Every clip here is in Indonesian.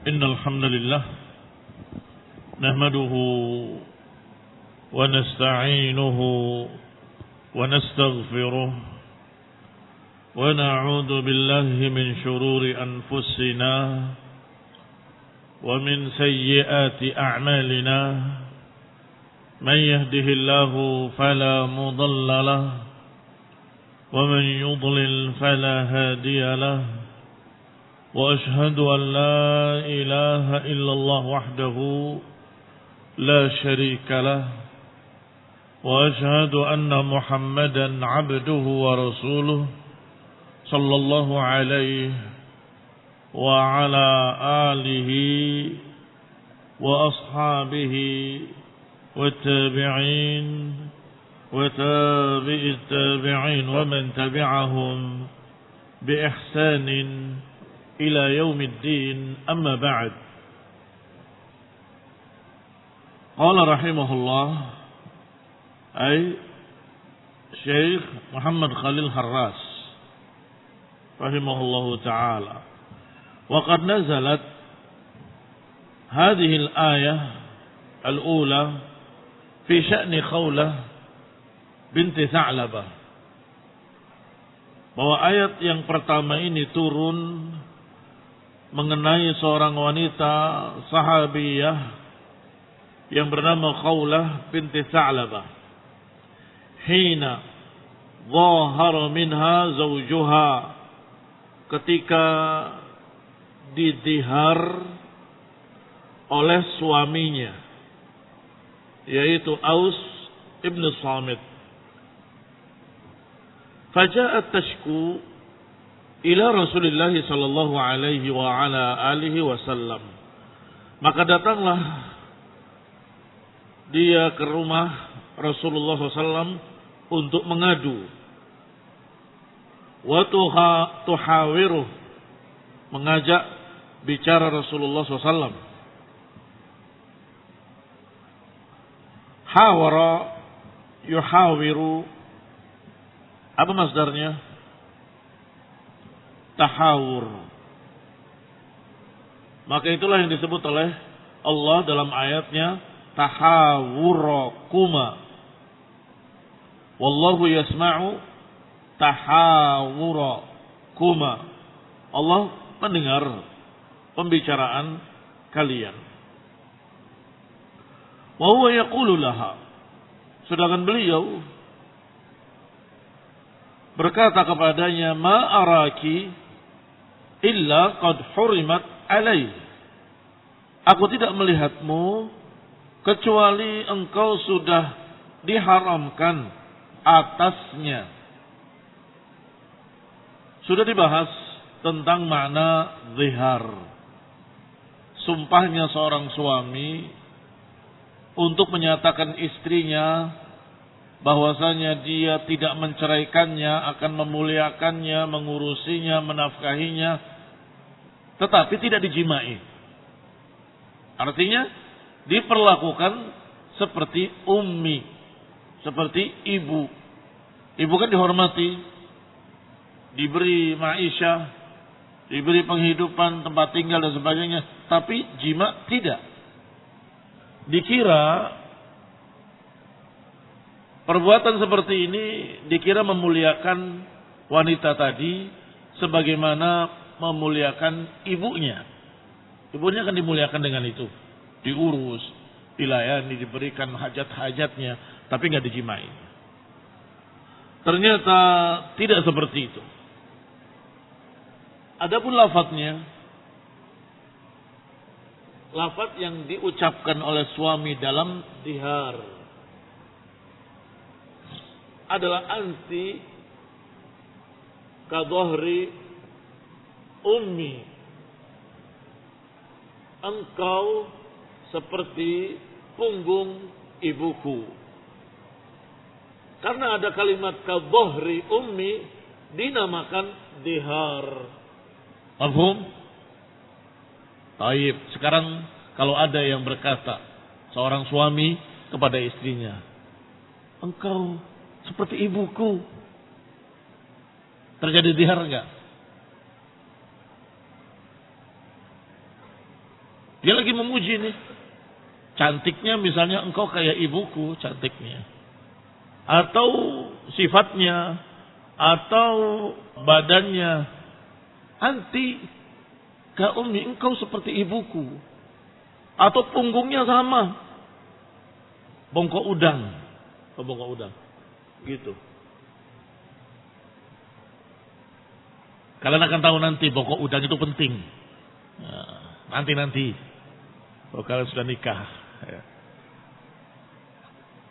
إن الحمد لله نحمده ونستعينه ونستغفره ونعوذ بالله من شرور أنفسنا ومن سيئات أعمالنا من يهده الله فلا مضل له ومن يضلل فلا هادي له وأشهد أن لا إله إلا الله وحده لا شريك له وأشهد أن محمدا عبده ورسوله صلى الله عليه وعلى آله وأصحابه والتابعين وتابع التابعين ومن تبعهم بإحسان إلى يوم الدين أما بعد قال رحمه الله أي شيخ محمد خليل حراس رحمه الله تعالى وقد نزلت هذه الآية الأولى في شأن خولة بنت ثعلبة bahwa ayat yang pertama ini turun mengenai seorang wanita sahabiyah yang bernama Khawlah binti Tha'labah. Hina zahara minha zawjuha, ketika didihar oleh suaminya, yaitu Aus ibn Samit. Faja'at tashku ila Rasulullah sallallahu alaihi wa ala alihi wasallam. Maka datanglah dia ke rumah Rasulullah SAW untuk mengadu. Wa tuhawiruh, mengajak bicara Rasulullah SAW. Hawara yuhawiru, apa masdarnya? Tahawur. Maka itulah yang disebut oleh Allah dalam ayatnya tahawurakuma. Wallahu yasma'u tahawurakuma. Allah mendengar pembicaraan kalian. Wa huwa yaqulu laha, sedangkan beliau berkata kepadanya, ma araki illa qad hurimat alaih. Aku tidak melihatmu kecuali engkau sudah diharamkan atasnya. Sudah dibahas tentang makna zihar, sumpahnya seorang suami untuk menyatakan istrinya bahwasanya dia tidak menceraikannya, akan memuliakannya, mengurusinya, menafkahinya, tetapi tidak dijimai. Artinya diperlakukan seperti ummi, seperti ibu. Ibu kan dihormati, diberi ma'isyah, diberi penghidupan, tempat tinggal dan sebagainya, tapi jima tidak. Dikira perbuatan seperti ini dikira memuliakan wanita tadi sebagaimana memuliakan ibunya. Ibunya kan dimuliakan dengan itu, diurus, dilayani, diberikan hajat-hajatnya, tapi nggak dijimai. Ternyata tidak seperti itu. Adapun lafadznya, lafadz yang diucapkan oleh suami dalam dihar adalah anti kadhahri ummi. Engkau seperti punggung ibuku. Karena ada kalimat kadhahri ummi dinamakan dihar. Paham? Baik, sekarang kalau ada yang berkata seorang suami kepada istrinya, engkau seperti ibuku, terjadi dihar enggak? Dia lagi memuji nih. Cantiknya misalnya engkau kayak ibuku cantiknya. Atau sifatnya. Atau badannya. Anti ka ummi, engkau seperti ibuku. Atau punggungnya sama. Bongkok udang. Bongkok udang. Gitu. Kalian akan tahu nanti bongkok udang itu penting. Nanti. Kalau kalian sudah nikah.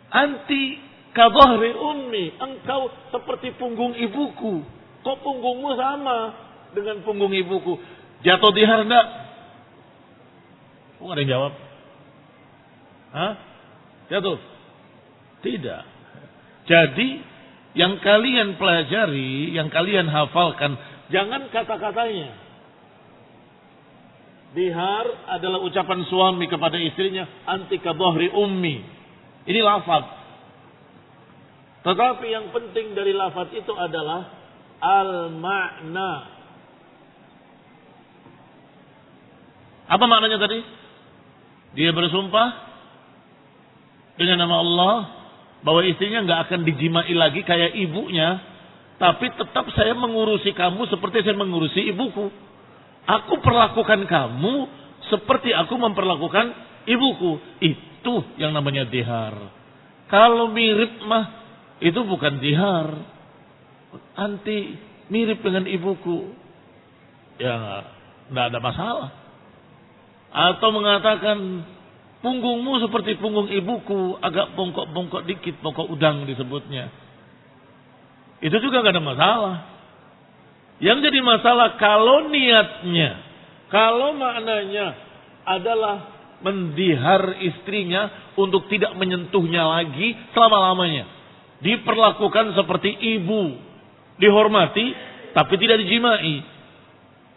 Anti kadhahri ummi, engkau seperti punggung ibuku. Kok punggungmu sama dengan punggung ibuku? Jatuh di harna? Kok ada yang jawab? Hah? Jatuh? Tidak. Jadi yang kalian pelajari, yang kalian hafalkan, jangan kata-katanya. Dihar adalah ucapan suami kepada istrinya, anti kadhahri ummi. Ini lafaz. Tetapi yang penting dari lafaz itu adalah al-ma'na. Apa maknanya tadi? Dia bersumpah dengan nama Allah bahwa istrinya nggak akan dijimai lagi kayak ibunya, tapi tetap saya mengurusi kamu seperti saya mengurusi ibuku. Aku perlakukan kamu seperti aku memperlakukan ibuku. Itu yang namanya dihar. Kalau mirip mah itu bukan dihar. Anti mirip dengan ibuku. Ya nggak ada masalah. Atau mengatakan punggungmu seperti punggung ibuku, agak bongkok-bongkok dikit, bongkok udang disebutnya. Itu juga nggak ada masalah. Yang jadi masalah kalau niatnya, kalau maknanya adalah mendihar istrinya untuk tidak menyentuhnya lagi selama-lamanya. Diperlakukan seperti ibu, dihormati tapi tidak dijimai.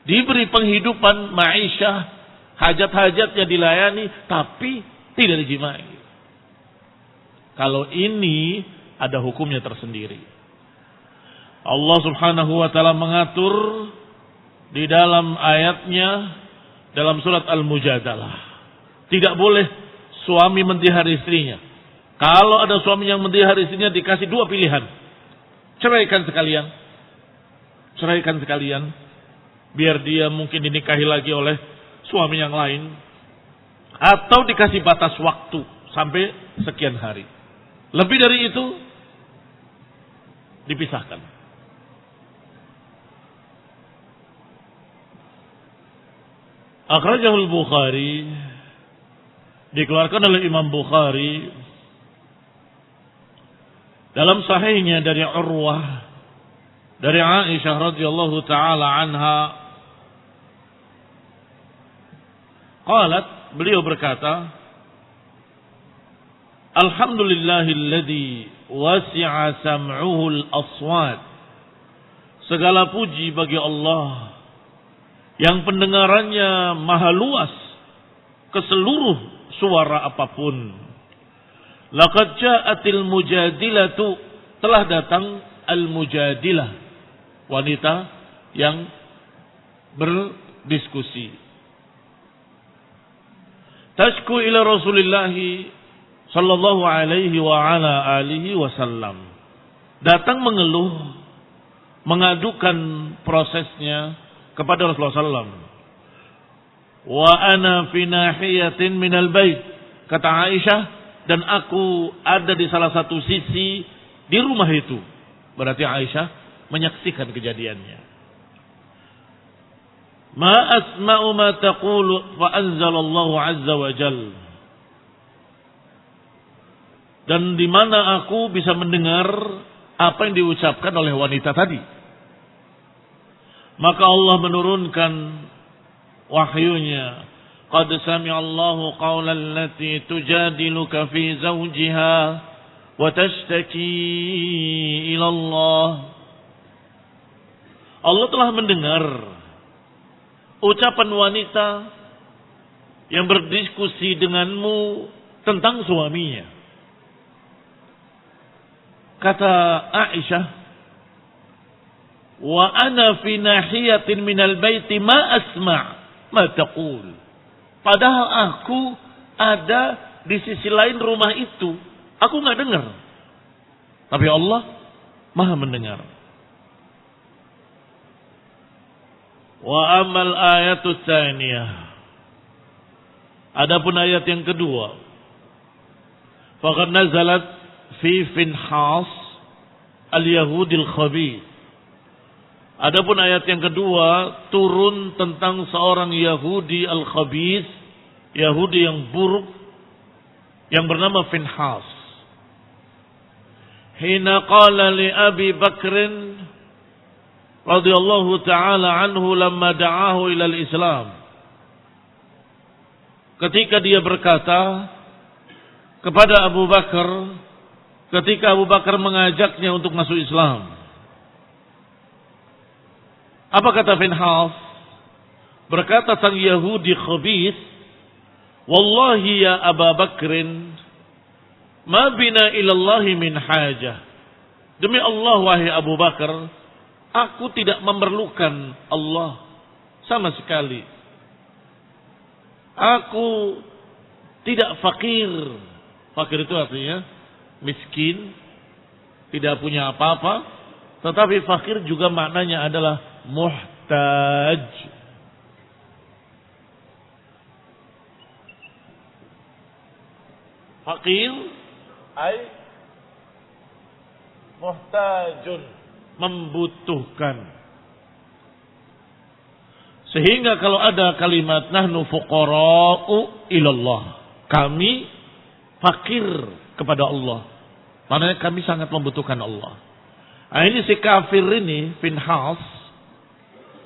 Diberi penghidupan ma'isyah, hajat-hajatnya dilayani tapi tidak dijimai. Kalau ini ada hukumnya tersendiri. Allah Subhanahu wa taala mengatur di dalam ayatnya dalam surat Al-Mujadalah. Tidak boleh suami mendihar istrinya. Kalau ada suami yang mendihar istrinya dikasih dua pilihan. Ceraikan sekalian. Ceraikan sekalian. Biar dia mungkin dinikahi lagi oleh suami yang lain. Atau dikasih batas waktu sampai sekian hari. Lebih dari itu dipisahkan. Akhrajahul Bukhari, dikeluarkan oleh Imam Bukhari dalam sahihnya dari Urwah dari Aisyah radhiyallahu taala anha. Qalat, beliau berkata, Alhamdulillahilladzi wasi'a sam'uhu al-aswat. Segala puji bagi Allah yang pendengarannya maha luas ke seluruh suara apapun. Laqad ja'atil mujadilatu, telah datang al-mujadilah, wanita yang berdiskusi. Tashku ila Rasulillah sallallahu alaihi wa ala alihi wasallam. Datang mengeluh, mengadukan prosesnya kepada Rasulullah SAW. Wa ana fi nahiyatin minal bait, kata Aisyah, dan aku ada di salah satu sisi di rumah itu. Berarti Aisyah menyaksikan kejadiannya. Ma asma'u ma taqulu fa anzalallahu azza wa jalla. Dan di mana aku bisa mendengar apa yang diucapkan oleh wanita tadi. Maka Allah menurunkan wahyunya. Qad sami'a Allahu qawla allati tujadiluka fi zawjiha wa tashtaki ila Allah. Allah telah mendengar ucapan wanita yang berdiskusi denganmu tentang suaminya. Kata Aisyah, wa ana fi nahiyatin minal baiti ma asma' ma taqul. Padahal aku ada di sisi lain rumah itu. Aku nggak dengar. Tapi Allah Maha mendengar. Wa amal ayatu tsaniyah. Adapun ayat yang kedua, faqad nazalat fi Finhas al-Yahudil khabith. Adapun ayat yang kedua turun tentang seorang Yahudi al-khabith, Yahudi yang buruk yang bernama Finhas. Hina qala li Abi Bakrin radhiyallahu taala anhu lamma da'ahu ila al-Islam. Ketika dia berkata kepada Abu Bakar, ketika Abu Bakar mengajaknya untuk masuk Islam. Apa kata Finhas? Berkata sang Yahudi khabith, "Wallahi ya Abu Bakrin, ma bina ilallahi min hajah." Demi Allah wahai Abu Bakar, aku tidak memerlukan Allah sama sekali. Aku tidak fakir. Fakir itu artinya miskin, tidak punya apa-apa. Tetapi fakir juga maknanya adalah muhtaj. Fakir ay muhtajun, membutuhkan. Sehingga kalau ada kalimat nahnu fuqara'u ilallah, kami fakir kepada Allah, maknanya kami sangat membutuhkan Allah. Nah, ini si kafir ini Finhas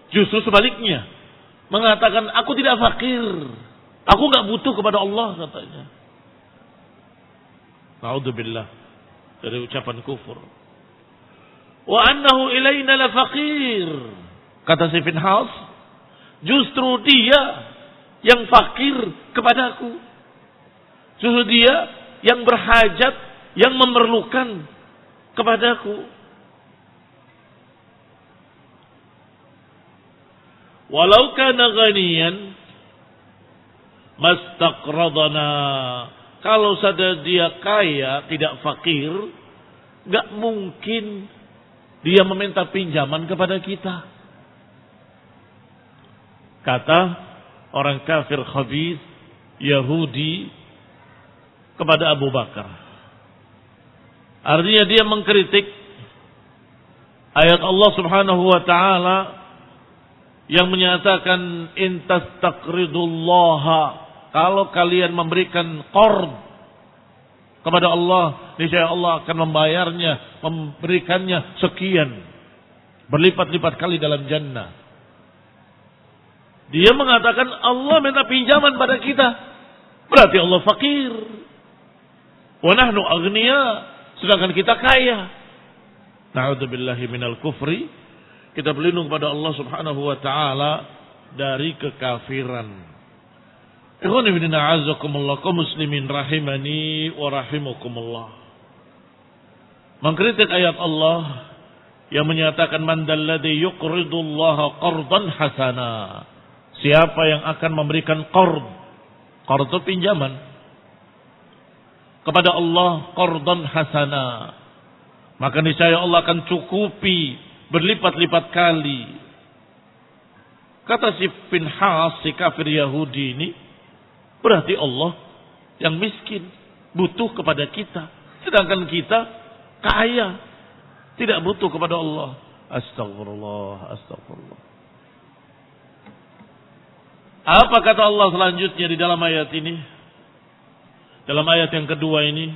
justru sebaliknya mengatakan aku tidak fakir, aku nggak butuh kepada Allah katanya. Na'udzubillah dari ucapan kufur. Wa annahu ilaina la faqir. Kata si Finhas, justru dia yang fakir kepadaku. Justru dia yang berhajat, yang memerlukan kepadaku. Walau kana ghaniyan mastaqradana. Kalau saja dia kaya, tidak fakir, enggak mungkin dia meminta pinjaman kepada kita. Kata orang kafir khabith Yahudi kepada Abu Bakar. Artinya dia mengkritik ayat Allah Subhanahu wa taala yang menyatakan in tastaqridullaha, kalau kalian memberikan qard kepada Allah, niscaya Allah akan membayarnya, memberikannya sekian, berlipat-lipat kali dalam jannah. Dia mengatakan Allah minta pinjaman pada kita, berarti Allah fakir. Wa nahnu aghniya, sedangkan kita kaya. Na'udzubillahi minal kufri. Kita berlindung pada Allah Subhanahu wa taala dari kekafiran. Ikhwan fillah a'azzakumullah, kaum muslimin rahimani wa rahimakumullah. Mengkritik ayat Allah yang menyatakan man dalladzi yuqridullaha qardan hasana. Siapa yang akan memberikan qard? Qard itu pinjaman kepada Allah, qardan hasana. Maka niscaya Allah akan cukupi berlipat-lipat kali. Kata si Finhas, si kafir Yahudi ini, berarti Allah yang miskin, butuh kepada kita. Sedangkan kita kaya, tidak butuh kepada Allah. Astagfirullah, astagfirullah. Apa kata Allah selanjutnya di dalam ayat ini? Dalam ayat yang kedua ini,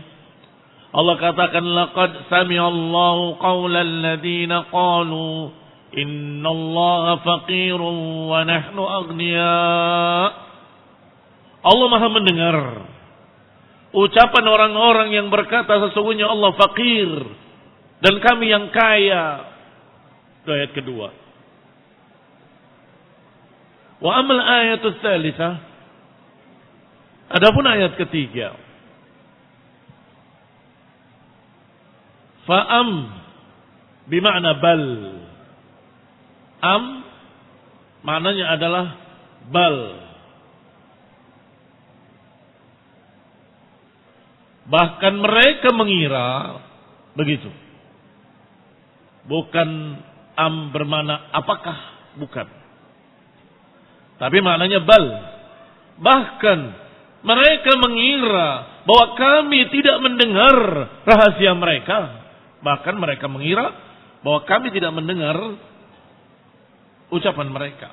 Allah katakan laqad sami'allahu qaulal ladzina qalu innallaha faqirun wa nahnu aghnia. Allah Maha mendengar ucapan orang-orang yang berkata sesungguhnya Allah fakir dan kami yang kaya. Itu ayat kedua. Wa amal ayatus tsalitsah. Adapun ayat ketiga. Fa'am bimakna bal. Am maknanya adalah bal. Bahkan mereka mengira begitu. Bukan bermana apakah, bukan. Tapi maknanya bal. Bahkan mereka mengira bahwa kami tidak mendengar rahasia mereka. Bahkan mereka mengira bahwa kami tidak mendengar ucapan mereka.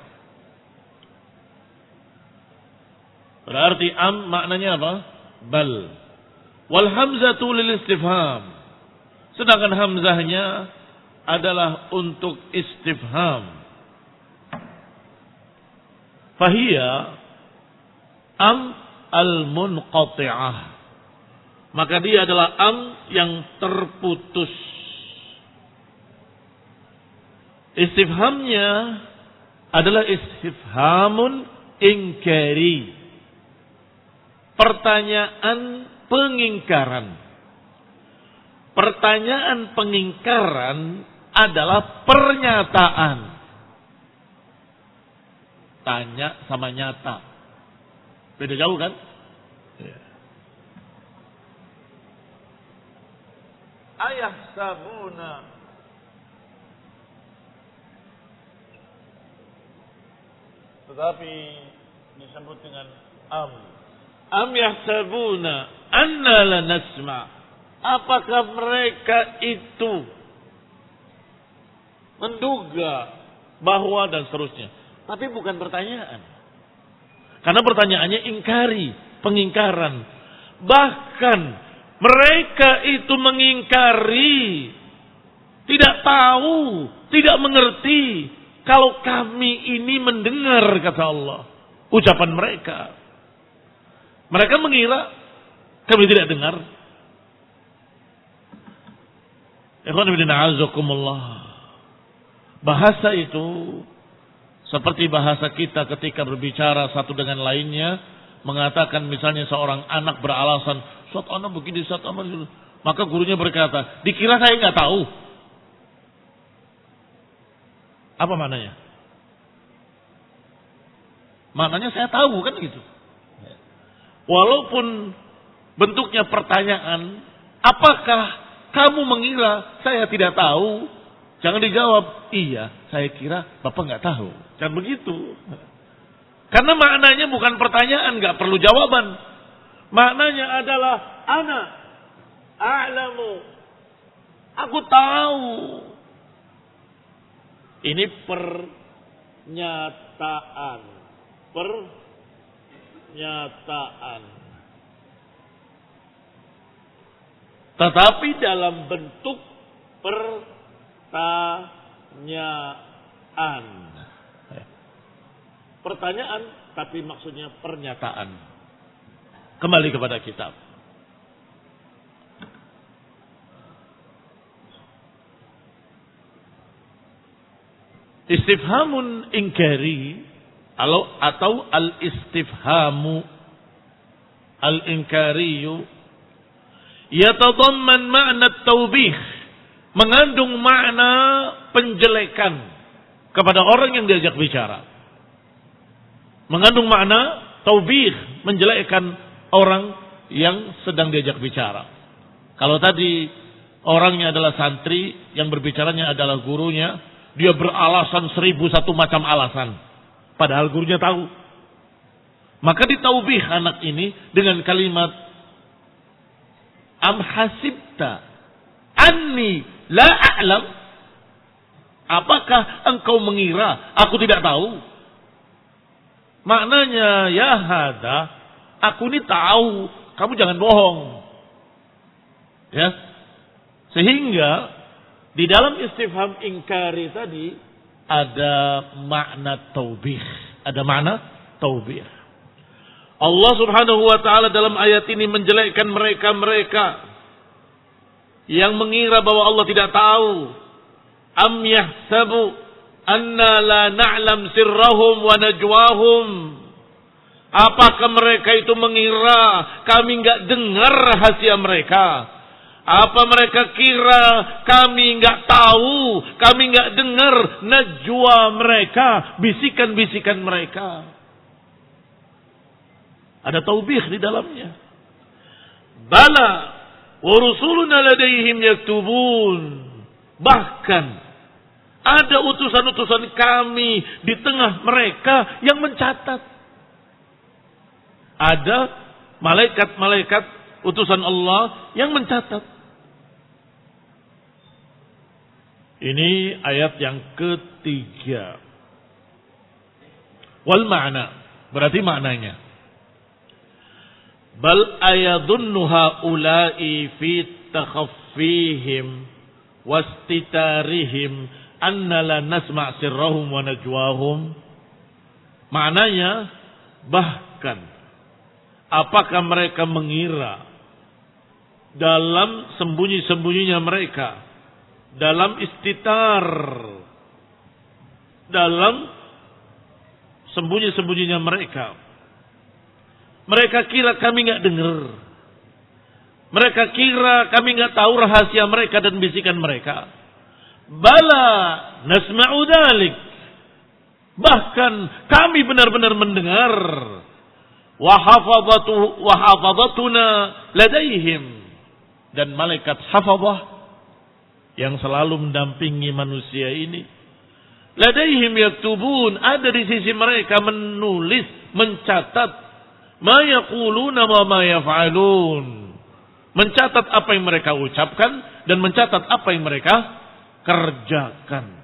Berarti maknanya apa? Bal. Wal hamzatu lil istifham. Sedangkan hamzahnya adalah untuk istifham. Fahiya al-munqati'ah. Maka dia adalah yang terputus. Istifhamnya adalah istifhamun inkari. Pertanyaan pengingkaran. Pertanyaan pengingkaran adalah pernyataan. Tanya sama nyata. Beda jauh kan? Ya. Ayah sabuna. Tetapi disebut dengan Am yahsabuna anna la nasma. Apakah mereka itu menduga bahwa dan seterusnya. Tapi bukan pertanyaan. Karena pertanyaannya ingkari, pengingkaran. Bahkan mereka itu mengingkari, tidak tahu, tidak mengerti kalau kami ini mendengar, kata Allah, ucapan mereka. Mereka mengira kami tidak dengar. Ikhwan fillah azakumullah. Bahasa itu seperti bahasa kita ketika berbicara satu dengan lainnya, mengatakan misalnya seorang anak beralasan, suatu anak begini, suatu anak begini. Maka gurunya berkata, dikira saya nggak tahu. Apa maknanya? Maknanya saya tahu kan gitu. Walaupun bentuknya pertanyaan, apakah kamu mengira saya tidak tahu? Jangan dijawab, iya, saya kira Bapak nggak tahu. Jangan begitu. Karena maknanya bukan pertanyaan, nggak perlu jawaban. Maknanya adalah ana a'lamu. Aku tahu. Ini pernyataan. Pernyataan. Tetapi dalam bentuk pertanyaan. Pertanyaan tapi maksudnya pernyataan. Kembali kepada kitab. Istifhamun inkari atau al-istifhamu al-inkariyu yatadamman ma'na at-taubih, mengandung makna penjelekan kepada orang yang diajak bicara. Mengandung makna taubih, menjelekkan orang yang sedang diajak bicara. Kalau tadi orangnya adalah santri, yang berbicaranya adalah gurunya, dia beralasan 1001 macam alasan. Padahal gurunya tahu. Maka ditaubih anak ini dengan kalimat am hasibta anni la a'lam. Apakah engkau mengira aku tidak tahu? Maknanya ya hada, aku ini tahu, kamu jangan bohong. Ya. Sehingga di dalam istifham ingkari tadi ada makna taubih, ada makna taubih. Allah Subhanahu wa taala dalam ayat ini menjelekkan mereka-mereka yang mengira bahwa Allah tidak tahu. Am yahsabu anna la na'lam sirrahum wa najwahum. Apakah mereka itu mengira kami enggak dengar rahasia mereka? Apa mereka kira kami enggak tahu, kami enggak dengar najwa mereka, bisikan-bisikan mereka? Ada taubih di dalamnya. Bala wa rusuluna ladaihim yaktubun. Bahkan ada utusan-utusan kami di tengah mereka yang mencatat. Ada malaikat-malaikat utusan Allah yang mencatat. Ini ayat yang ketiga. Wal ma'na, berarti maknanya. Bal ayadunnu haula'i fi takhaffihim wastitarihim anna la nasma' sirrahum wa najwahum. Maknanya, bahkan apakah mereka mengira dalam sembunyi-sembunyinya mereka, dalam istitar, dalam sembunyi-sembunyinya mereka, mereka kira kami nggak dengar, mereka kira kami nggak tahu rahasia mereka dan bisikan mereka. Bala nasma'u dzalik, bahkan kami benar-benar mendengar. Wa hafadhatuna ladaihim, dan malaikat hafadhah yang selalu mendampingi manusia ini, ladaihim yaktubun, ada di sisi mereka menulis, mencatat, ma yaquluna wa ma yaf'alun, mencatat apa yang mereka ucapkan dan mencatat apa yang mereka kerjakan.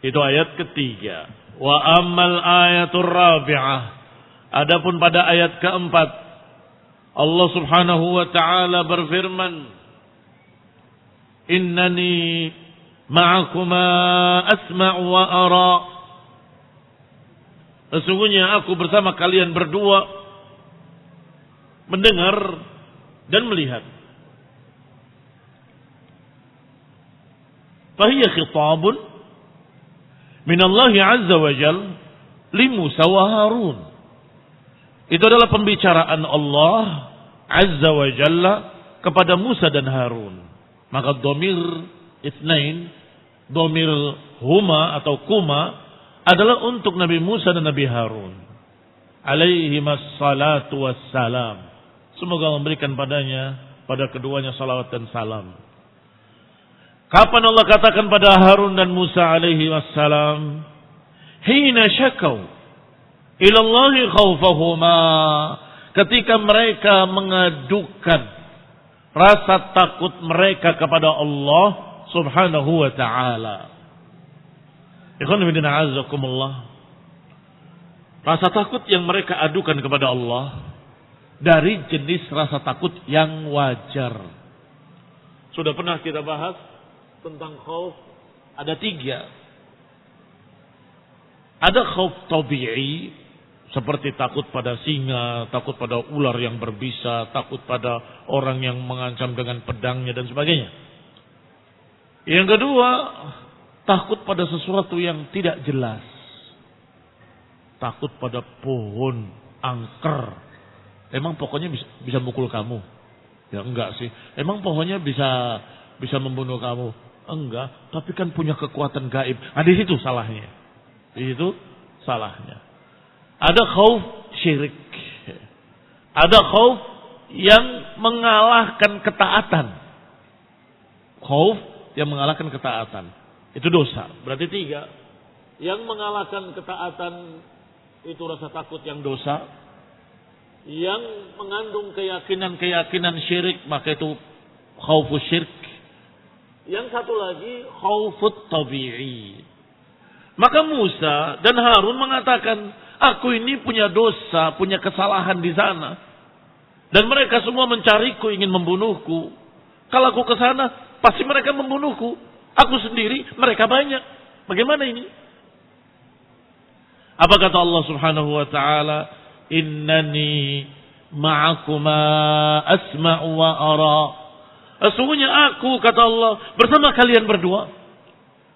Itu ayat ketiga. Wa ammal ayatul rabi'ah, adapun pada ayat keempat, Allah Subhanahu wa taala berfirman, innani ma'akuma asma'u wa ara. Sesungguhnya aku bersama kalian berdua mendengar dan melihat. Fahiya khitabun minallahi azza wa jal li Musa wa Harun. Itu adalah pembicaraan Allah azza wa jalla kepada Musa dan Harun. Maka domir itsnain, domir huma atau kuma adalah untuk Nabi Musa dan Nabi Harun alaihimas salatu wassalam. Semoga memberikan pada keduanya salawat dan salam. Kapan Allah katakan pada Harun dan Musa alaihi wassalam? Hina syakau ilallahi khawfahuma, ketika mereka mengadukan rasa takut mereka kepada Allah Subhanahu wa ta'ala. Ikhwan fillah a'azzakumullah. Rasa takut yang mereka adukan kepada Allah dari jenis rasa takut yang wajar. Sudah pernah kita bahas tentang khauf, ada 3. Ada khauf tabi'i, seperti takut pada singa, takut pada ular yang berbisa, takut pada orang yang mengancam dengan pedangnya dan sebagainya. Yang kedua, takut pada sesuatu yang tidak jelas. Takut pada pohon angker. Emang pokoknya bisa mukul kamu? Ya enggak sih. Emang pohonnya bisa membunuh kamu? Enggak, tapi kan punya kekuatan gaib. Nah, di situ salahnya. Di situ salahnya. Ada khauf syirik. Ada khauf yang mengalahkan ketaatan. Khauf yang mengalahkan ketaatan. Itu dosa. Berarti 3. Yang mengalahkan ketaatan itu rasa takut yang dosa. Yang mengandung keyakinan-keyakinan syirik, maka itu khaufus syirk. Yang satu lagi khaufut tabi'i. Maka Musa dan Harun mengatakan, aku ini punya dosa, punya kesalahan di sana. Dan mereka semua mencariku, ingin membunuhku. Kalau aku ke sana, pasti mereka membunuhku. Aku sendiri, mereka banyak. Bagaimana ini? Apa kata Allah Subhanahu wa ta'ala? Innani ma'akuma asma'u wa ara. Sesungguhnya aku, kata Allah, bersama kalian berdua.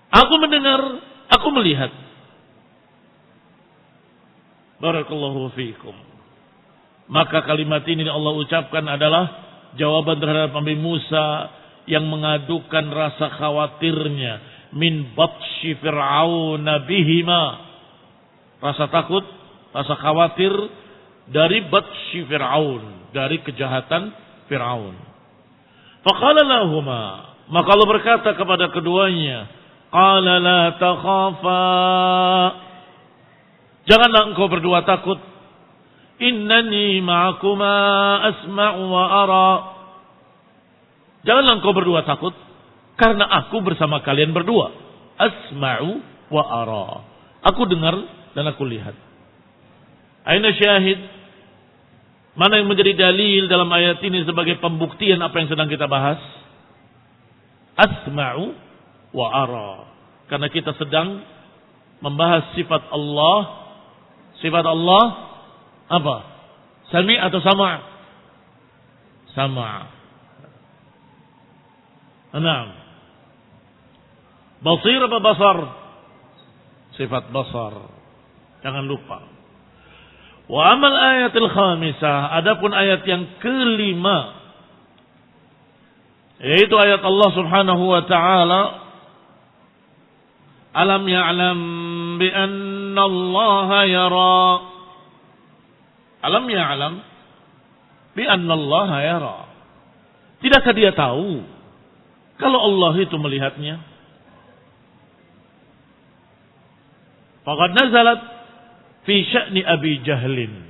Aku mendengar, aku melihat. Barakallahu fiikum. Maka kalimat ini Allah ucapkan adalah jawaban terhadap Nabi Musa yang mengadukan rasa khawatirnya min batshi fir'auna bihima. Rasa takut, rasa khawatir dari batsy Fir'aun, dari kejahatan Fir'aun. Faqala lahuma, maka Allah berkata kepada keduanya, qala la takhafa, janganlah engkau berdua takut, innani ma'akuma asma'u wa ara, janganlah engkau berdua takut, karena aku bersama kalian berdua, asma'u wa ara, aku dengar dan aku lihat. Aina syahid, mana yang menjadi dalil dalam ayat ini sebagai pembuktian apa yang sedang kita bahas? Asma'u wa ara. Karena kita sedang membahas sifat Allah. Sifat Allah apa? Sami' atau sama'? Sama'. Naam. Basir apa basar? Sifat basar. Jangan lupa. Wa amal ayatil khamisah, adapun ayat yang kelima, yaitu ayat Allah Subhanahu wa taala, alam ya'lam bi anna Allah yara. Alam ya'lam bi anna Allah yara. Tidakkah dia tahu kalau Allah itu melihatnya? Faqad nazalat fi sya'ni Abi Jahlin.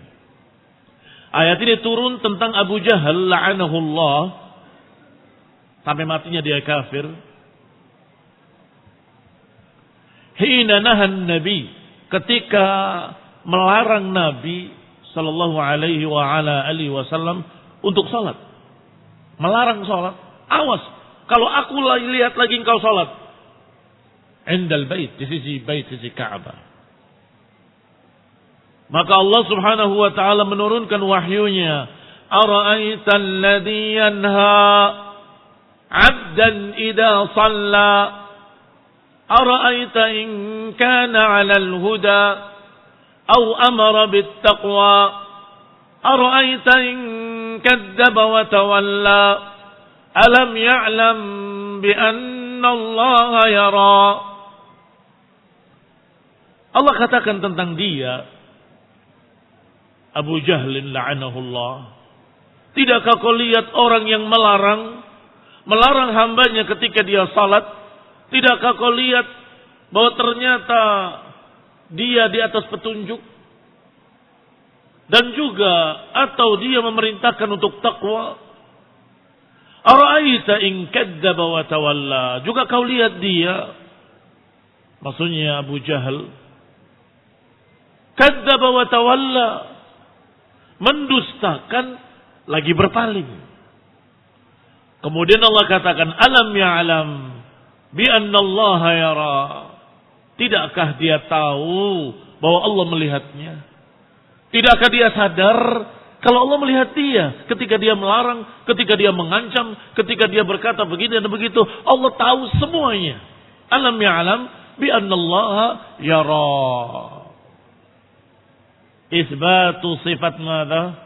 Ayat ini turun tentang Abu Jahal la'anahullah, sampai matinya dia kafir. Hina nahan Nabi, ketika melarang Nabi sallallahu alaihi wa ala alihi wasallam untuk salat. Melarang salat. Awas, kalau aku lihat lagi engkau salat indal bait, di sisi Ka'bah. Maka Allah Subhanahu wa taala menurunkan wahyunya, ara'aita alladhi yanha 'abdan idza shalla ara'aita in kana 'alal huda aw amara bit taqwa ara'aita in kadzdzaba wa tawalla alam ya'lam bi anna Allah yara. Allah katakan tentang dia, Abu Jahlin la'anahullah, tidakkah kau lihat orang yang melarang hambanya ketika dia salat? Tidakkah kau lihat bahwa ternyata dia di atas petunjuk? Dan juga atau dia memerintahkan untuk takwa? Ara'aita in kadzdzaba wa tawalla, juga kau lihat dia, maksudnya Abu Jahal, kadzdzaba wa tawalla, mendustakan lagi berpaling. Kemudian Allah katakan, alam ya'lam bi anna Allah yara. Tidakkah dia tahu bahwa Allah melihatnya? Tidakkah dia sadar kalau Allah melihat dia ketika dia melarang, ketika dia mengancam, ketika dia berkata begini dan begitu? Allah tahu semuanya. Alam ya'lam bi anna Allah yara. Isbatu sifat mana?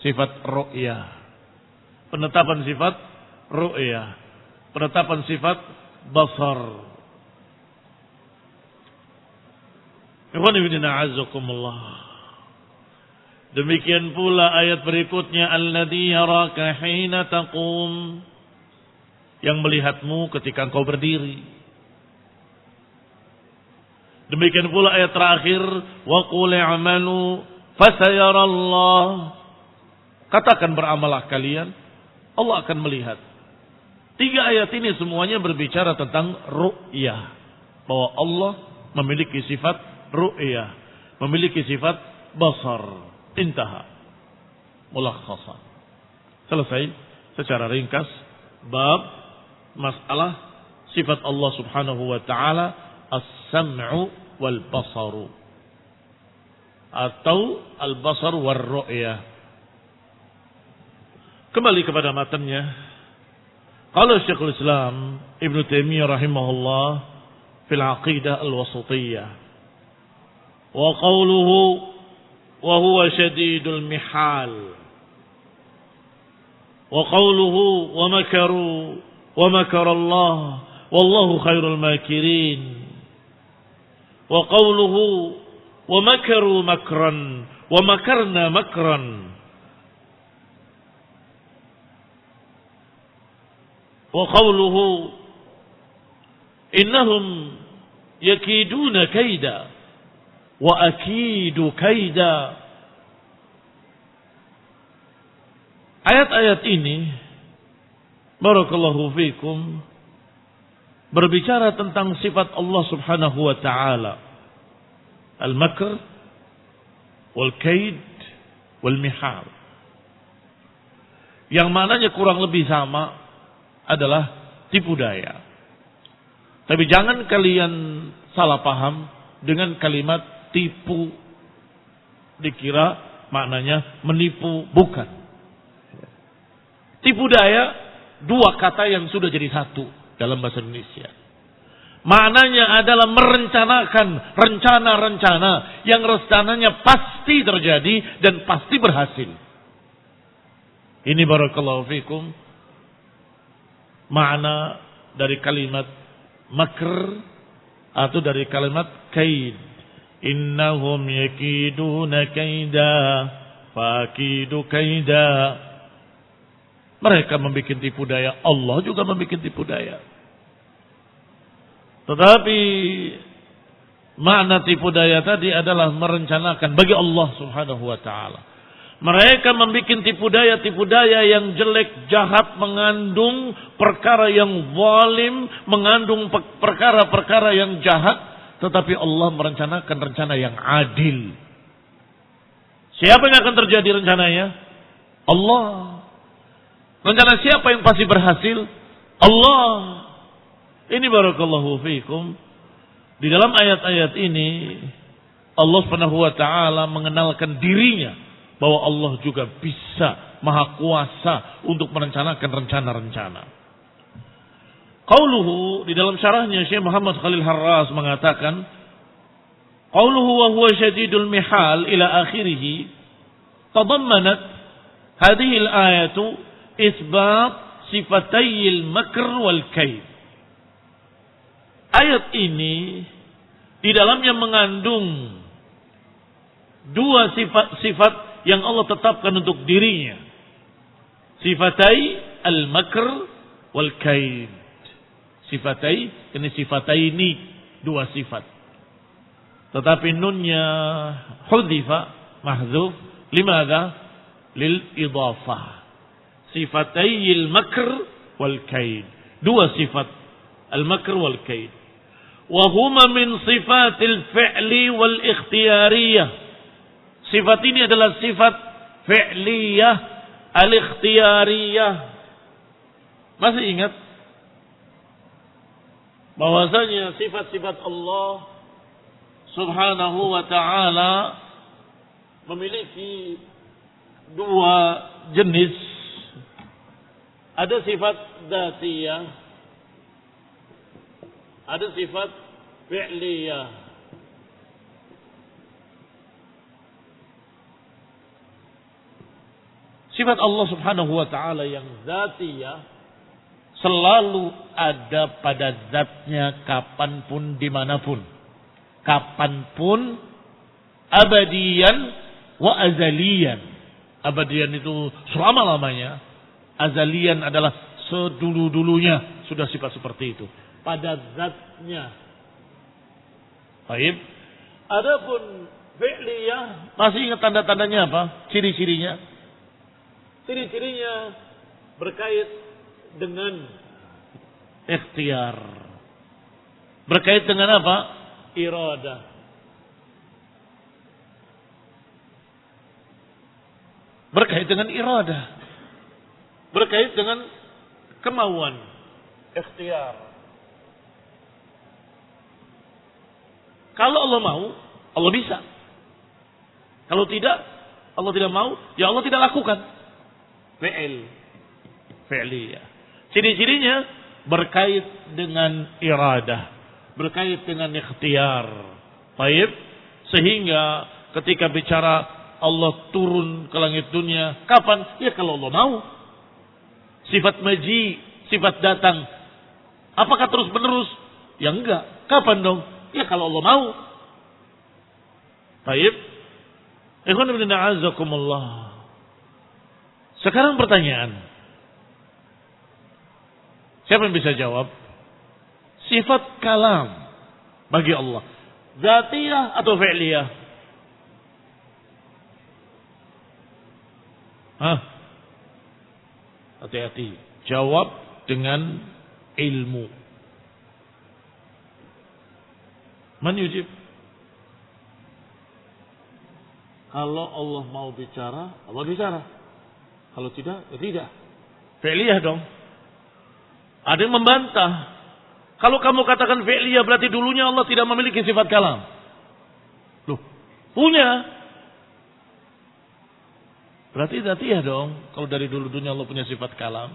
Sifat ru'yah. Penetapan sifat ru'yah. Penetapan sifat basar. Ikhwan fillah a'azzakumullah. Demikian pula ayat berikutnya, alladzi yaraka hina taqum, yang melihatmu ketika engkau berdiri. Demikian pula ayat terakhir, wa qul i'malu fasayarallah, katakan beramallah kalian, Allah akan melihat. 3 ayat ini semuanya berbicara tentang ru'yah, bahwa Allah memiliki sifat ru'yah, memiliki sifat basar. Intaha mulakhasan. Selesai secara ringkas bab masalah sifat Allah Subhanahu wa taala as-sam'u wal basaru, atau al-basar war ru'yah. Kembali kepada matanya. Qala Syekhul Islam Ibnu Taimiyah rahimahullah fil aqidah al-wasithiyah, wa qawluhu wa huwa syadidul mihal, wa qawluhu wa makaru wa makara Allah wallahu khairul makirin, wa qawluhu wa makaru makran wa makarna makran. Wa qawluhu innahum yakiduna kaida wa akidu kaida. Ayat-ayat ini barakallahu fikum berbicara tentang sifat Allah Subhanahu wa taala, al-makr wal kaid wal mihal. Yang maknanya kurang lebih sama adalah tipu daya. Tapi jangan kalian salah paham dengan kalimat tipu, dikira maknanya menipu, bukan. Tipu daya dua kata yang sudah jadi satu dalam bahasa Indonesia. Maknanya adalah merencanakan rencana-rencana yang rencananya pasti terjadi dan pasti berhasil. Ini barakallahu fikum makna dari kalimat makr atau dari kalimat kaid. Innahum yakiduna kaida fakidu kaida. Mereka membuat tipu daya, Allah juga membuat tipu daya. Tetapi makna tipu daya tadi adalah merencanakan bagi Allah Subhanahu wa taala. Mereka membuat tipu daya yang jelek, jahat, mengandung perkara yang zalim, mengandung perkara-perkara yang jahat, tetapi Allah merencanakan rencana yang adil. Siapa yang akan terjadi rencananya? Allah. Rencana siapa yang pasti berhasil? Allah. Ini barakallahu fiikum. Di dalam ayat-ayat ini Allah Subhanahu wa taala mengenalkan dirinya bahwa Allah juga bisa, maha kuasa untuk merencanakan rencana-rencana. Qauluhu di dalam syarahnya Syekh Muhammad Khalil Harras mengatakan, qauluhu wa huwa syadidul mihal ila akhirih tadammanat hadhihi al-ayatu isbat sifatayil makr wal kaid. Ayat ini di dalamnya mengandung dua sifat yang Allah tetapkan untuk dirinya. Sifatai al-makr wal kaid. Sifatai, ini sifataini, dua sifat. Tetapi nunnya hudhifa, mahdzuf, limadha? Lil idhafah. Sifatayil makr wal kaid. Dua sifat al-makr wal kaid. Wa huma min sifatil fi'li wal ikhtiyariyah. Sifat ini adalah sifat fi'liyah al-ikhtiyariyah. Masih ingat bahwasanya sifat-sifat Allah Subhanahu wa ta'ala memiliki dua jenis. Ada sifat dzatiyah, ada sifat fi'liyah. Sifat Allah Subhanahu wa taala yang dzatiyah selalu ada pada zatnya kapanpun dimanapun. Kapanpun, abadiyan wa azaliyan. Abadiyan itu selama-lamanya. Azalian adalah sedulu-dulunya sudah sifat seperti itu. Pada zatnya. Baik. Adapun fi'liyah, masih ingat tanda-tandanya apa? Ciri-cirinya. Ciri-cirinya berkait dengan ikhtiar. Berkait dengan apa? Iradah. Berkait dengan iradah. Berkait dengan kemauan, ikhtiar. Kalau Allah mau, Allah bisa. Kalau tidak, Allah tidak mau, ya Allah tidak lakukan. Fi'liyah. Ciri-cirinya berkait dengan iradah, berkait dengan ikhtiar. Baik, sehingga ketika bicara Allah turun ke langit dunia, kapan? Ya kalau Allah mau. Sifat maji, sifat datang. Apakah terus menerus? Ya enggak. Kapan dong? Ya kalau Allah mau. Baik. Ikhwan fillah a'azzakumullah. Sekarang pertanyaan. Siapa yang bisa jawab? Sifat kalam bagi Allah, zatiyah atau fi'liyah? Hati-hati. Jawab dengan ilmu. Man yujib? Kalau Allah mau bicara, Allah bicara. Kalau tidak, ya tidak. Fi'liyah dong. Ada yang membantah. Kalau kamu katakan fi'liyah berarti dulunya Allah tidak memiliki sifat kalam. Loh, punya. Berarti zatiyah dong. Kalau dari dulu-dulunya Allah punya sifat kalam.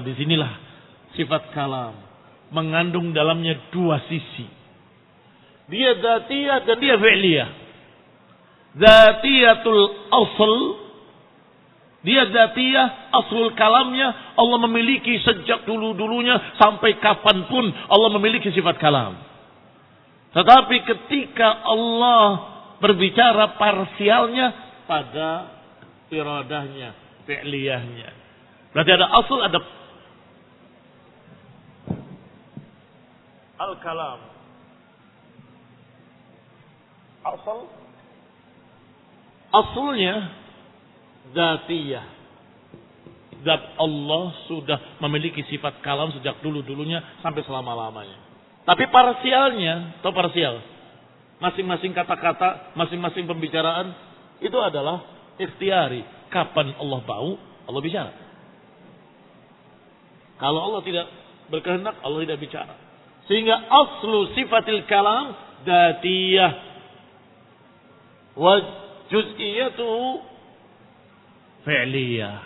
Disinilah sifat kalam mengandung dalamnya dua sisi. Dia zatiyah dan dia fi'liyah. Zatiyatul asl, dia zatiyah, aslul kalamnya Allah memiliki sejak dulu-dulunya sampai kapanpun Allah memiliki sifat kalam. Tetapi ketika Allah berbicara parsialnya pada iradahnya, fi'liyahnya. Berarti ada asl, ada al-kalam. Asalnya zatiyah. Zat Allah sudah memiliki sifat kalam sejak dulu-dulunya sampai selama-lamanya. Tapi parsialnya, atau parsial, masing-masing kata-kata, masing-masing pembicaraan itu adalah ikhtiari. Kapan Allah mau, Allah bicara. Kalau Allah tidak berkehendak, Allah tidak bicara. Sehingga aslu sifatil kalam dzatiyah wa juz'iyatuhu fi'liyah.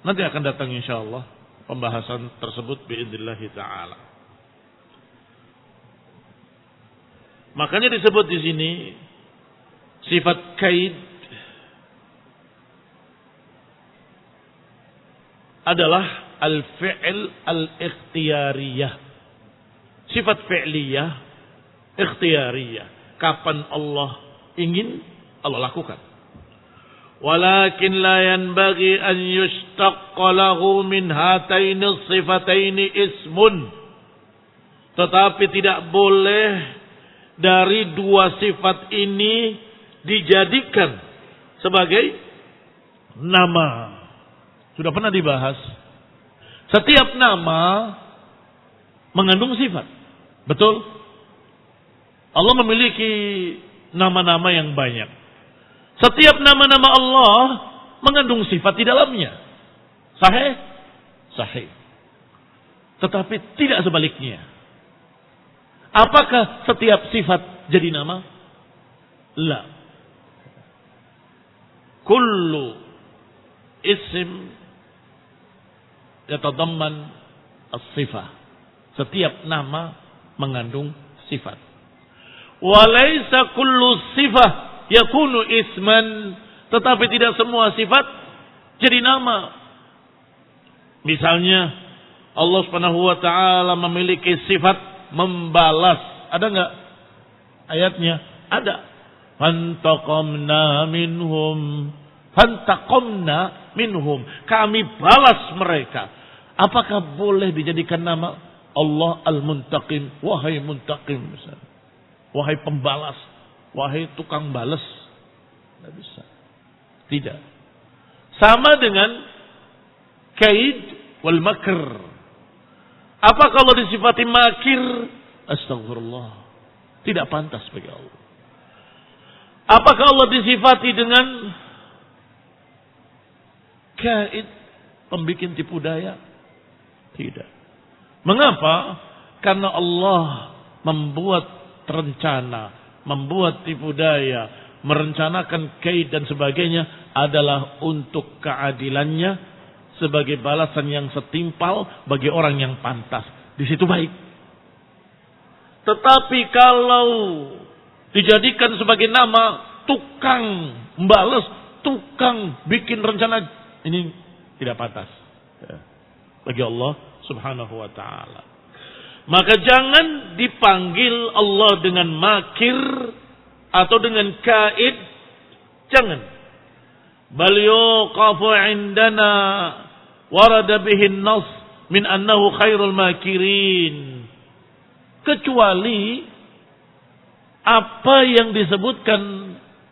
Nanti akan datang insyaallah pembahasan tersebut biidznillah taala. Makanya disebut di sini sifat kaid adalah al-fi'l al-ikhtiyariyah. Sifat fi'liyah ikhtiyariyah. Kapan Allah ingin, Allah lakukan. Walakin la yanbaghi an yushtaqqa lahu min hataini sifataini ismun. Tetapi tidak boleh dari dua sifat ini dijadikan sebagai nama. Sudah pernah dibahas. Setiap nama mengandung sifat. Betul? Allah memiliki nama-nama yang banyak. Setiap nama-nama Allah mengandung sifat di dalamnya. Sahih? Sahih. Tetapi tidak sebaliknya. Apakah setiap sifat jadi nama? La. Kullu isim yatadamman as-sifah. Setiap nama mengandung sifat. Walaysa kullu sifah yakunu isman. Tetapi tidak semua sifat jadi nama. Misalnya Allah Subhanahu wa taala memiliki sifat membalas. Ada enggak ayatnya? Ada. Fantaqamna minhum. Fantaqamna minhum. Kami balas mereka. Apakah boleh dijadikan nama Allah Al-Muntaqim? Wahai Muntaqim misalnya. Wahai pembalas, wahai tukang balas. Tidak bisa. Tidak. Sama dengan kaid wal makr. Apa kalau disifati makir? Astagfirullah. Tidak pantas bagi Allah. Apakah Allah disifati dengan kaid, pembikin tipu daya? Tidak. Mengapa? Karena Allah membuat rencana, membuat tipu daya, merencanakan kaid dan sebagainya adalah untuk keadilannya sebagai balasan yang setimpal bagi orang yang pantas. Di situ baik. Tetapi kalau dijadikan sebagai nama tukang membalas, tukang bikin rencana, ini tidak pantas bagi Allah Subhanahu wa taala. Maka jangan dipanggil Allah dengan makir atau dengan kaid. Jangan. Bal yuqafu indana warada bihin nas min annahu khairul makirin. Kecuali apa yang disebutkan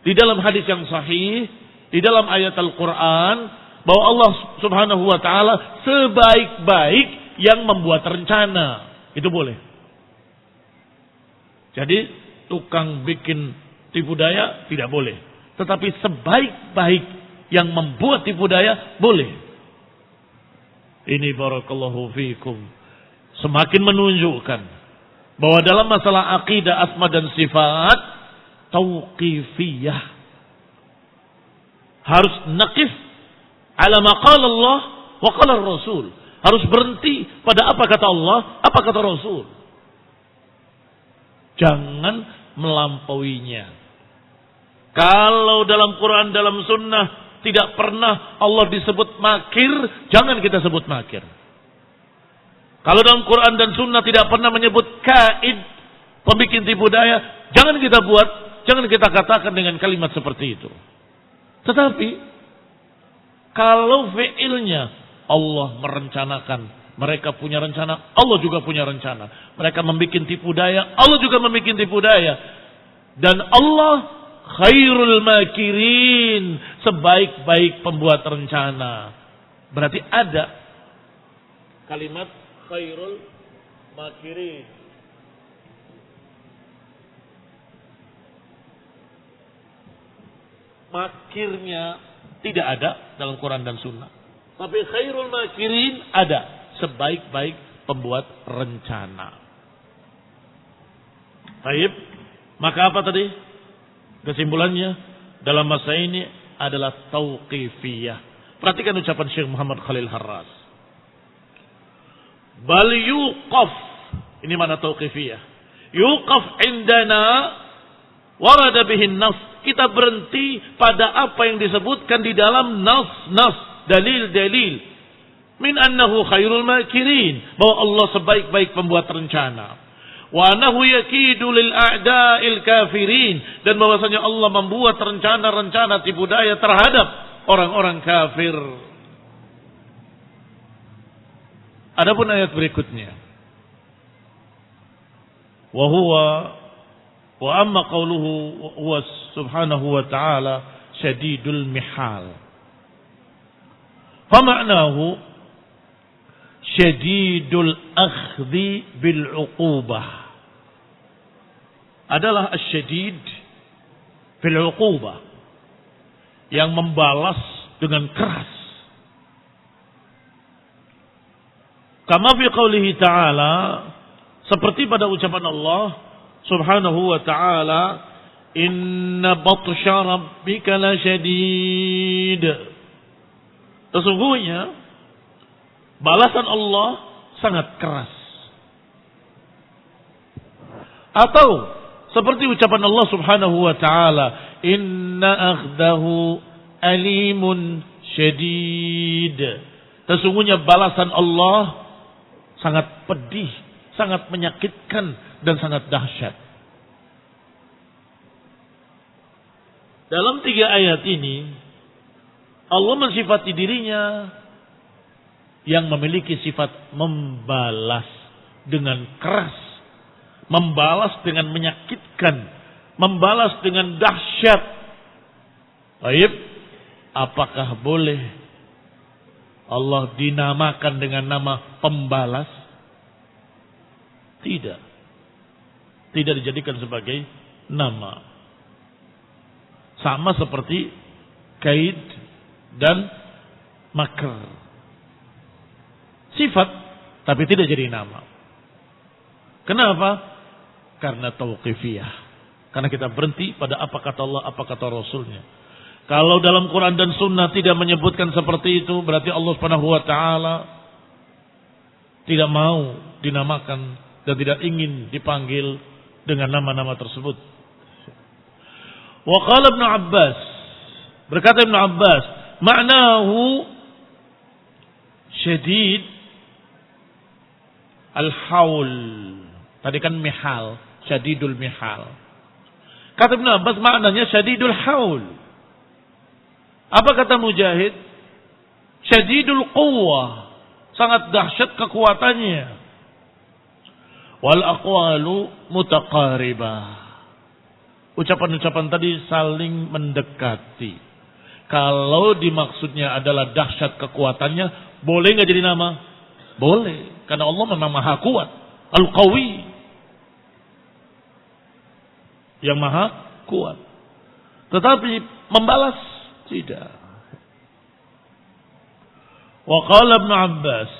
di dalam hadis yang sahih, di dalam ayat Al-Quran, bahwa Allah subhanahu wa ta'ala sebaik-baik yang membuat rencana. Itu boleh. Jadi tukang bikin tipu daya tidak boleh. Tetapi sebaik-baik yang membuat tipu daya boleh. Ini barakallahu fikum. Semakin menunjukkan bahwa dalam masalah akidah asma dan sifat tauqifiyah harus naqif ala ma qala Allah wa qala Rasul. Harus berhenti pada apa kata Allah, apa kata Rasul. Jangan melampauinya. Kalau dalam Quran, dalam sunnah tidak pernah Allah disebut makir, jangan kita sebut makir. Kalau dalam Quran dan sunnah tidak pernah menyebut kaid, pembikin tipu daya, jangan kita buat, jangan kita katakan dengan kalimat seperti itu. Tetapi kalau fi'ilnya Allah merencanakan, mereka punya rencana, Allah juga punya rencana. Mereka membikin tipu daya, Allah juga membikin tipu daya. Dan Allah khairul makirin, sebaik-baik pembuat rencana. Berarti ada kalimat khairul makirin. Makirnya tidak ada dalam Quran dan Sunnah. Tapi khairul makirin ada, sebaik-baik pembuat rencana. Baik, maka apa tadi? Kesimpulannya dalam masa ini adalah tauqifiyah. Perhatikan ucapan Syekh Muhammad Khalil Harras. Bal yuqaf. Ini mana tauqifiyah? Yuqaf indana warada bihin nas. Kita berhenti pada apa yang disebutkan di dalam nas, dalil-dalil. Min annahu khairul makirin. Bahwa Allah sebaik-baik pembuat rencana. Wa annahu yakidu lil a'da'il kafirin. Dan bahwasanya Allah membuat rencana-rencana tipu daya terhadap orang-orang kafir. Adapun ayat berikutnya. Wa amma qawluhu huwa subhanahu wa ta'ala syadidul mihal. Fama'nahu syadidul akhdhi bil uqubah. Adalah asyadid bil uqubah. Yang membalas dengan keras. Kama fi qawlihi ta'ala, seperti pada ucapan Allah subhanahu wa ta'ala, inna batsha rabbika lasyadid. Sesungguhnya balasan Allah sangat keras. Atau seperti ucapan Allah subhanahu wa ta'ala, inna akhdahu alimun syadid. Sesungguhnya balasan Allah sangat pedih, sangat menyakitkan, dan sangat dahsyat. Dalam 3 ayat ini Allah mensifati dirinya yang memiliki sifat membalas dengan keras, membalas dengan menyakitkan, membalas dengan dahsyat. Baik, apakah boleh Allah dinamakan dengan nama pembalas? Tidak. Tidak dijadikan sebagai nama. Sama seperti kaid dan makr. Sifat, tapi tidak jadi nama. Kenapa? Karena tauqifiyah. Karena kita berhenti pada apa kata Allah, apa kata Rasulnya. Kalau dalam Quran dan Sunnah tidak menyebutkan seperti itu, berarti Allah Subhanahu wa ta'ala tidak mau dinamakan dan tidak ingin dipanggil dengan nama-nama tersebut. Wa qala Ibnu Abbas, berkata Ibnu Abbas, ma'nahu syadid al-haul. Tadi kan mihal, syadidul mihal. Kata Ibnu Abbas maknanya syadidul haul. Apa kata Mujahid? Syadidul quwwah, sangat dahsyat kekuatannya. Wal aqwalu mutaqaribah. Ucapan-ucapan tadi saling mendekati. Kalau dimaksudnya adalah dahsyat kekuatannya, boleh nggak jadi nama? Boleh, karena Allah memang maha kuat, al-qawi, yang maha kuat. Tetapi membalas tidak. Wa qala Ibnu Abbas,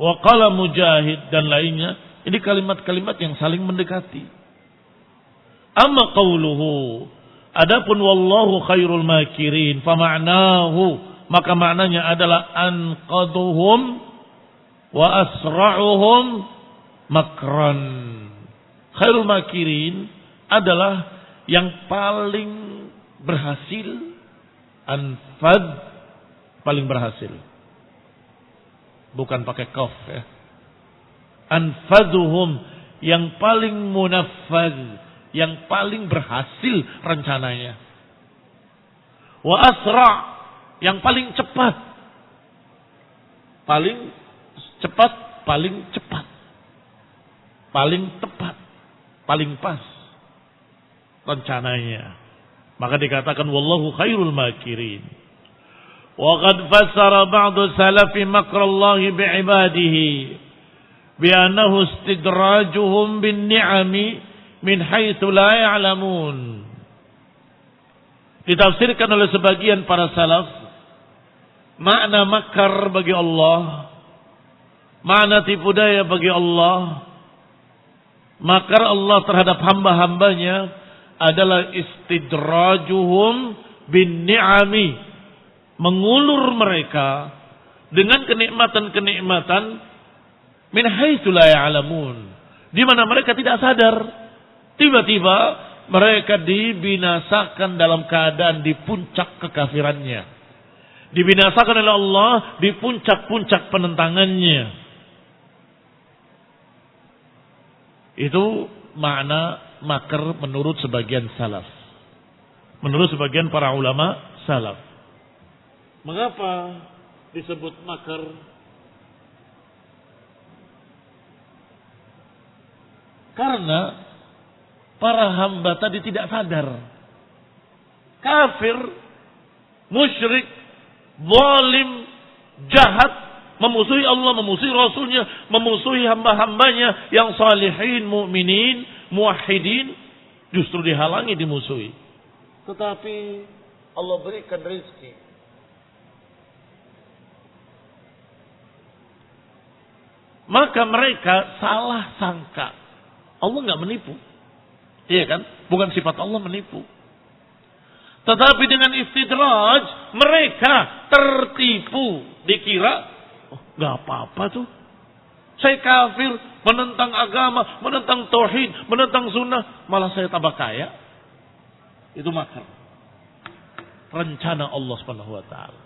wa qala Mujahid dan lainnya, ini kalimat-kalimat yang saling mendekati. Amma qauluhu, adapun wallahu khairul makirin, fa ma'nahu, maka maknanya adalah anqadhuhum wa asra'uhum makran. Khairul makirin adalah yang paling berhasil, anfad, paling berhasil. Bukan pakai qaf ya. Anfaduhum, yang paling munaffaz, yang paling berhasil rencananya. Wa asra', yang paling cepat. Paling cepat, paling cepat. Paling tepat, paling pas rencananya. Maka dikatakan wallahu khairul makirin. Wa qad fassara ba'du salafi makrallahi bi'ibadihi bi annahu istidrajuhum bin ni'ami min haitsu la ya'lamun. Ditafsirkan oleh sebagian para salaf makna makar bagi Allah, makna tipu daya bagi Allah. Makar Allah terhadap hamba-hambanya adalah istidrajuhum bin ni'ami, mengulur mereka dengan kenikmatan-kenikmatan min haitsu la ya'lamun, di mana mereka tidak sadar. Tiba-tiba mereka dibinasakan dalam keadaan di puncak kekafirannya, dibinasakan oleh Allah di puncak-puncak penentangannya. Itu makna makar menurut sebagian salaf, menurut sebagian para ulama salaf. Mengapa disebut makar? Karena para hamba tadi tidak sadar. Kafir, musyrik, zalim, jahat, memusuhi Allah, memusuhi Rasulnya, memusuhi hamba-hambanya yang salihin, mu'minin, muwahhidin, justru dihalangi, dimusuhi. Tetapi Allah berikan rezeki. Maka mereka salah sangka. Allah nggak menipu. Iya kan? Bukan sifat Allah menipu. Tetapi dengan istidraj mereka tertipu. Dikira, oh, nggak apa-apa tuh. Saya kafir, menentang agama, menentang tauhid, menentang sunnah, malah saya tambah kaya. Itu makar. Rencana Allah Subhanahu wa taala.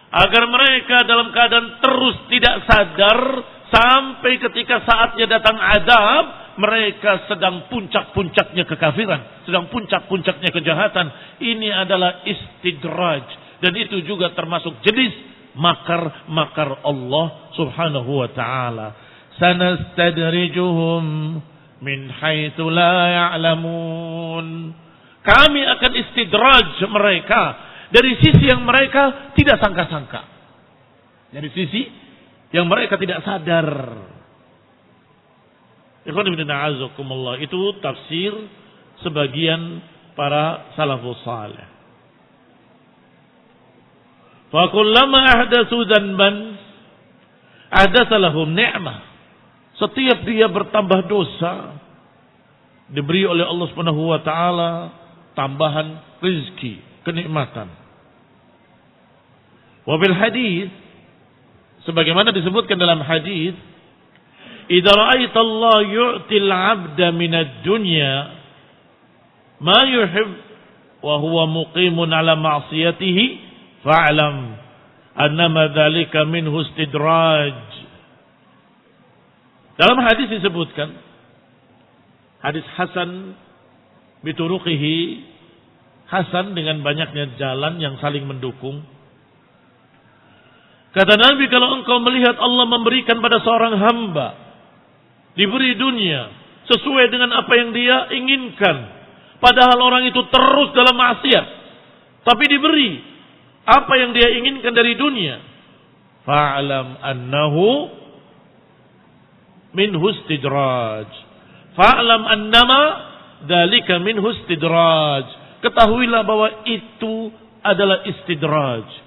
Agar mereka dalam keadaan terus tidak sadar sampai ketika saatnya datang azab, mereka sedang puncak-puncaknya kekafiran, sedang puncak-puncaknya kejahatan. Ini adalah istidraj, dan itu juga termasuk jenis makar-makar Allah Subhanahu wa taala. Sanastadrijuhum min haitsu la ya'lamun. Kami akan istidraj mereka dari sisi yang mereka tidak sangka-sangka. Dari sisi yang mereka tidak sadar. Ikhwan fillah a'azzakumullah, itu tafsir sebagian para salafus salih. Fa kullama ahdatsu dzanban ahdatsa lahum ni'mah. Setiap dia bertambah dosa, diberi oleh Allah Subhanahu wa taala tambahan rezeki, kenikmatan. Wa bil hadis, sebagaimana disebutkan dalam hadis, idza ra'aita Allah yu'til 'abda minad dunya ma yuhib wa huwa muqimun 'ala ma'siyatihi fa'lam annama dzalika minhu istidraj. Dalam hadis disebutkan, hadis Hasan bituruqihi, Hasan dengan banyaknya jalan yang saling mendukung. Kata Nabi, kalau engkau melihat Allah memberikan pada seorang hamba, diberi dunia sesuai dengan apa yang dia inginkan, padahal orang itu terus dalam maksiat, tapi diberi apa yang dia inginkan dari dunia, fa'lam annahu minhu istidraj. Fa'lam annama dzalika minhu istidraj. Ketahuilah bahwa itu adalah istidraj.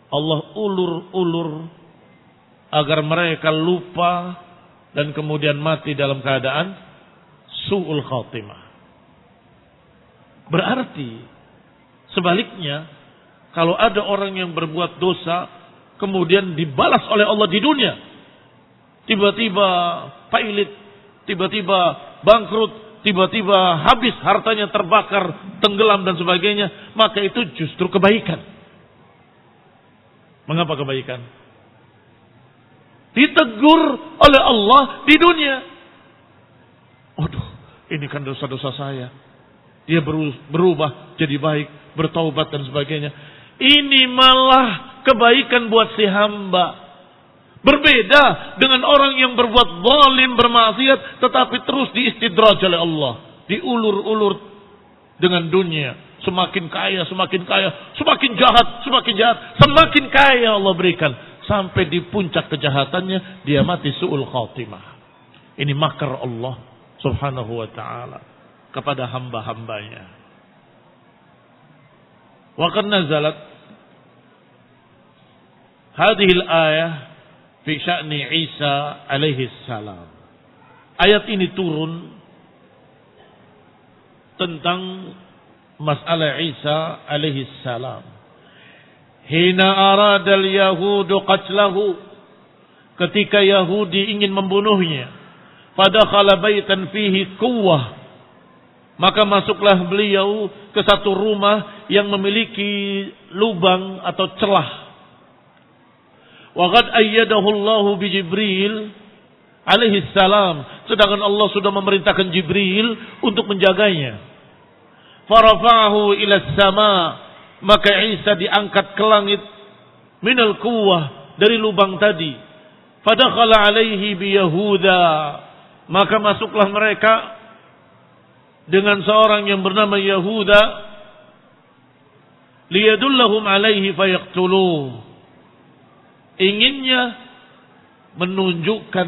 Allah ulur-ulur agar mereka lupa dan kemudian mati dalam keadaan su'ul khatimah. Berarti sebaliknya, kalau ada orang yang berbuat dosa kemudian dibalas oleh Allah di dunia, tiba-tiba pailit, tiba-tiba bangkrut, tiba-tiba habis hartanya, terbakar, tenggelam dan sebagainya, maka itu justru kebaikan. Mengapa kebaikan? Ditegur oleh Allah di dunia. Waduh, ini kan dosa-dosa saya. Dia berubah jadi baik, bertaubat dan sebagainya. Ini malah kebaikan buat si hamba. Berbeda dengan orang yang berbuat zalim, bermaksiat, tetapi terus diistidraj oleh Allah, diulur-ulur dengan dunia. Semakin kaya, semakin kaya, semakin jahat, semakin jahat, semakin kaya Allah berikan. Sampai di puncak kejahatannya, dia mati su'ul khatimah. Ini makar Allah subhanahu wa ta'ala kepada hamba-hambanya. Wa qad nazalat hadhihi al-ayah fi sya'ni Isa alaihi salam. Ayat ini turun tentang masalah Isa alaihi salam. Hina aradal yahudu qatlahu, ketika Yahudi ingin membunuhnya, fadakhala baitan fihi quwwah, maka masuklah beliau ke satu rumah yang memiliki lubang atau celah. Wa qad ayyadahu Allahu bi Jibril alaihi salam, sedangkan Allah sudah memerintahkan Jibril untuk menjaganya. Farafa'ahu ila sama, maka Isa diangkat ke langit minal quwwah, dari lubang tadi. Fadakhala alaihi bi Yahuda, maka masuklah mereka dengan seorang yang bernama Yahuda, liyadullahum alaihi fayaqtuluh, inginnya menunjukkan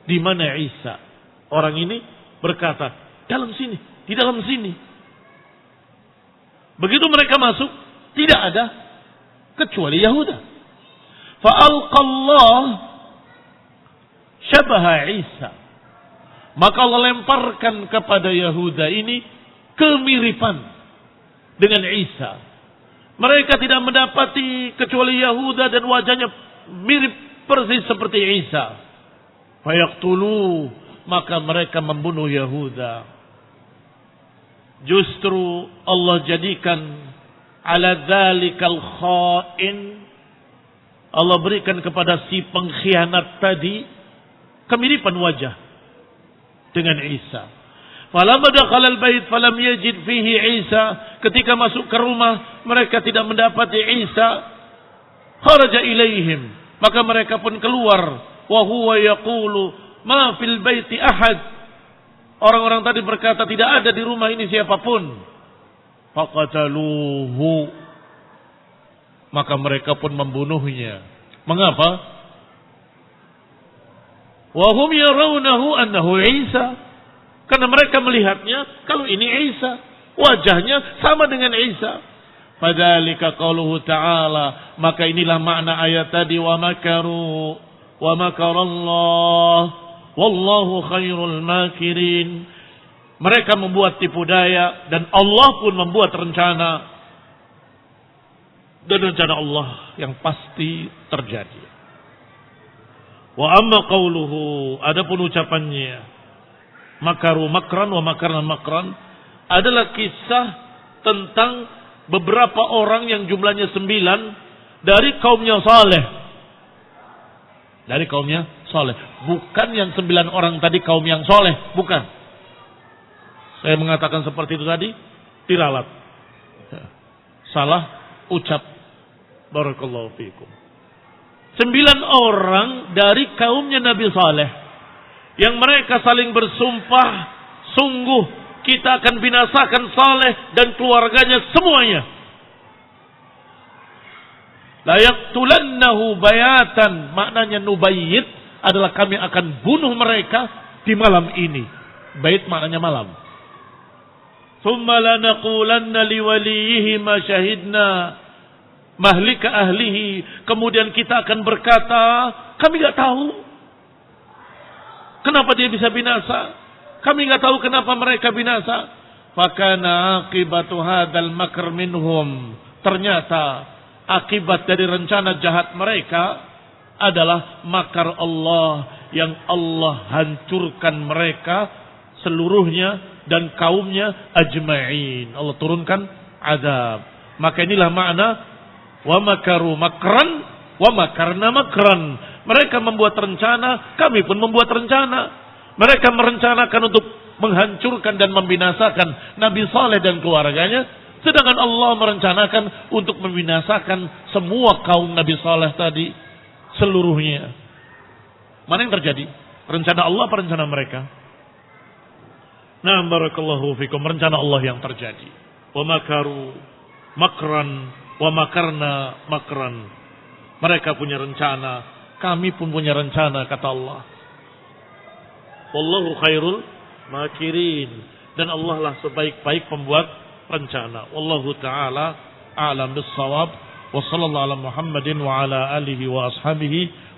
di mana Isa. Orang ini berkata, dalam sini, di dalam sini. Begitu mereka masuk, tidak ada kecuali Yahuda. Fa'alqallah syabaha Isa, maka Allah lemparkan kepada Yahuda ini kemiripan dengan Isa. Mereka tidak mendapati kecuali Yahuda dan wajahnya mirip persis seperti Isa. Fayaqtulu, maka mereka membunuh Yahuda. Justru Allah jadikan ala dzalikal khain, Allah berikan kepada si pengkhianat tadi kemiripan wajah dengan Isa. Falamma dakhala al-bait falam yajid fihi Isa, ketika masuk ke rumah mereka tidak mendapati Isa. Kharaja ilaihim, maka mereka pun keluar. Wa huwa yaqulu ma fil baiti ahad, orang-orang tadi berkata tidak ada di rumah ini siapapun. Faqataluhu, maka mereka pun membunuhnya. Mengapa? Wa hum yarawnahu annahu Isa, karena mereka melihatnya kalau ini Isa, wajahnya sama dengan Isa. Fadzalika qauluhu ta'ala, maka inilah makna ayat tadi, wa makaru wa makarallah wallahu khairul makirin. Mereka membuat tipu daya dan Allah pun membuat rencana, dan rencana Allah yang pasti terjadi. Wa amma qauluhu, adapun ucapannya makaru makran wa makarna makran, adalah kisah tentang beberapa orang yang jumlahnya 9 dari kaumnya Saleh. Dari kaumnya soleh. Bukan yang 9 orang tadi kaum yang soleh. Bukan. Saya mengatakan seperti itu tadi, diralat. Salah ucap. Barakallahu fiikum. 9 orang dari kaumnya Nabi Saleh. Yang mereka saling bersumpah, sungguh kita akan binasakan Saleh dan keluarganya semuanya. La yaqtulannahu bayatan, maknanya nubayyit adalah kami akan bunuh mereka di malam ini. Bait maknanya malam. Tsumma lanaqulanna liwaliyihi ma syahidna mahlika ahlihi. Kemudian kita akan berkata, kami enggak tahu kenapa dia bisa binasa. Kami enggak tahu kenapa mereka binasa. Fakana aqibatu hadzal makr minhum. Ternyata akibat dari rencana jahat mereka adalah makar Allah yang Allah hancurkan mereka seluruhnya dan kaumnya ajma'in. Allah turunkan azab. Maka inilah makna wa makaru makran wa makarna makran. Mereka membuat rencana, kami pun membuat rencana. Mereka merencanakan untuk menghancurkan dan membinasakan Nabi Saleh dan keluarganya, sedangkan Allah merencanakan untuk membinasakan semua kaum Nabi Saleh tadi seluruhnya. Mana yang terjadi? Rencana Allah apa rencana mereka? Nah, barakallahu fikum, rencana Allah yang terjadi. Wa makaru makran wa makarna makran. Mereka punya rencana, kami pun punya rencana, kata Allah. Wallahu khairul makirin. Dan Allah lah sebaik-baik pembuat rencana. Wallahu ta'ala a'lam bis-shawab. Wa sallallahu ala Muhammadin wa ala alihi wa ashabihi